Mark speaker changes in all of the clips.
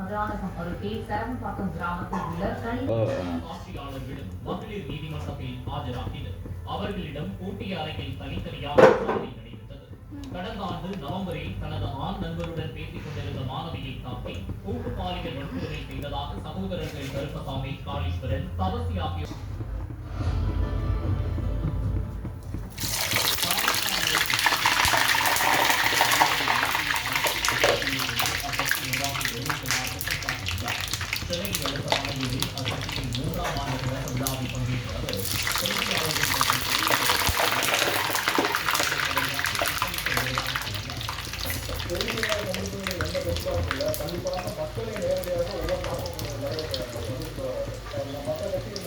Speaker 1: மதுராந்தகம் அருகே சரவணபாக்கம் கிராமத்தில் உள்ள ஆட்சியாளர்களிடம் மகளிர் நீதிமன்றத்தில் ஆஜராகினர். அவர்களிடம் கூட்டிய அறையில் தனித்தனியாக விசாரணை நடைபெற்றது. கடந்த ஆண்டு நவம்பரில் தனது ஆண் நண்பருடன் பேசிக் கொண்டிருந்த மாணவியை தாக்கி கூட்டு பாலியல் வன்முறை செய்ததாக சகோதரர்கள் கருப்பசாமி, காளீஸ்வரன், தவசி ஆகியோர்
Speaker 2: கண்டிப்பாக மக்களை நேரடியாக ஒவ்வொரு மற்ற கட்சியின்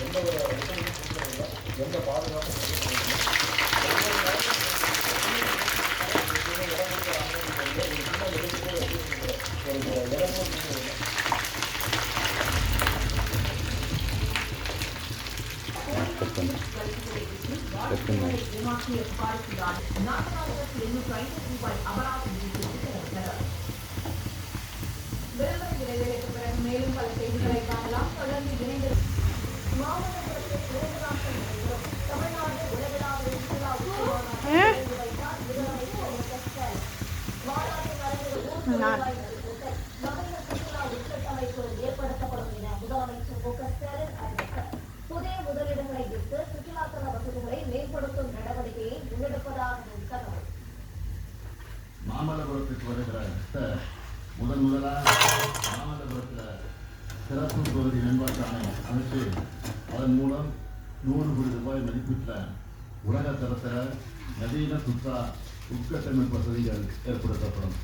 Speaker 2: எந்த ஒரு எந்த பாதுகாப்பும்
Speaker 1: மேலும் பல செய்திகளை காணலாம். தொடர்ந்து இணைந்து தமிழ்நாடு உலகளாவிய ஏற்படுத்தப்படும் என முதலமைச்சர் மு க ஸ்டாலின் அறிவித்தார். புதிய முதலீடுகளை விட்டு சுற்றுலாத்தல வசதிகளை மேம்படுத்தும் நடவடிக்கையை முன்னெடுப்பதாக தகவல்.
Speaker 3: மாமல்லபுரத்துக்கு வருகிற முதலாக மாமல்லபுரத்தில் சிறப்பு பகுதி மேம்பாட்டு ஆணையம் அமைச்சு அதன் மூலம் 100 கோடி ரூபாய் மதிப்பீட்டில் உலக தரத்தில் நவீன சுற்றுலா உட்கட்டமைப்பு வசதிகள் ஏற்படுத்தப்படும்.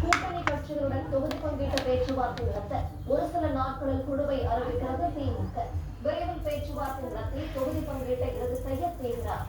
Speaker 1: கூட்டணி கட்சிகளுடன் தொகுதி பங்கீட்டு பேச்சுவார்த்தை நடத்த ஒரு சில நாட்களில் குழுவை அறிவிக்கிறது திமுக. விரைவில் பேச்சுவார்த்தை நடத்தி தொகுதி பங்கீட்டை இறுதி செய்ய தீவிரம்.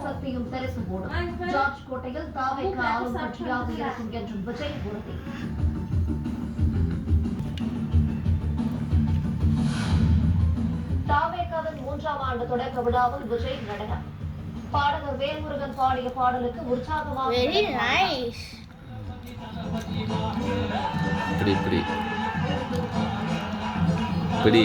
Speaker 1: சக்தியும் தெரிந்து போடும். ஜார்ஜ் கோட்டையில் தாவேக ஆளும் கட்சியாக இருக்கும் என்றும் விஜய் உறுதி. தாவேகாவின் 3ஆம் ஆண்டு தொடக்க விழாவில் விஜய் நடனம். பாடகர் வேல்முருகன் பாடிய பாடலுக்கு உற்சாகமாக
Speaker 4: பிடி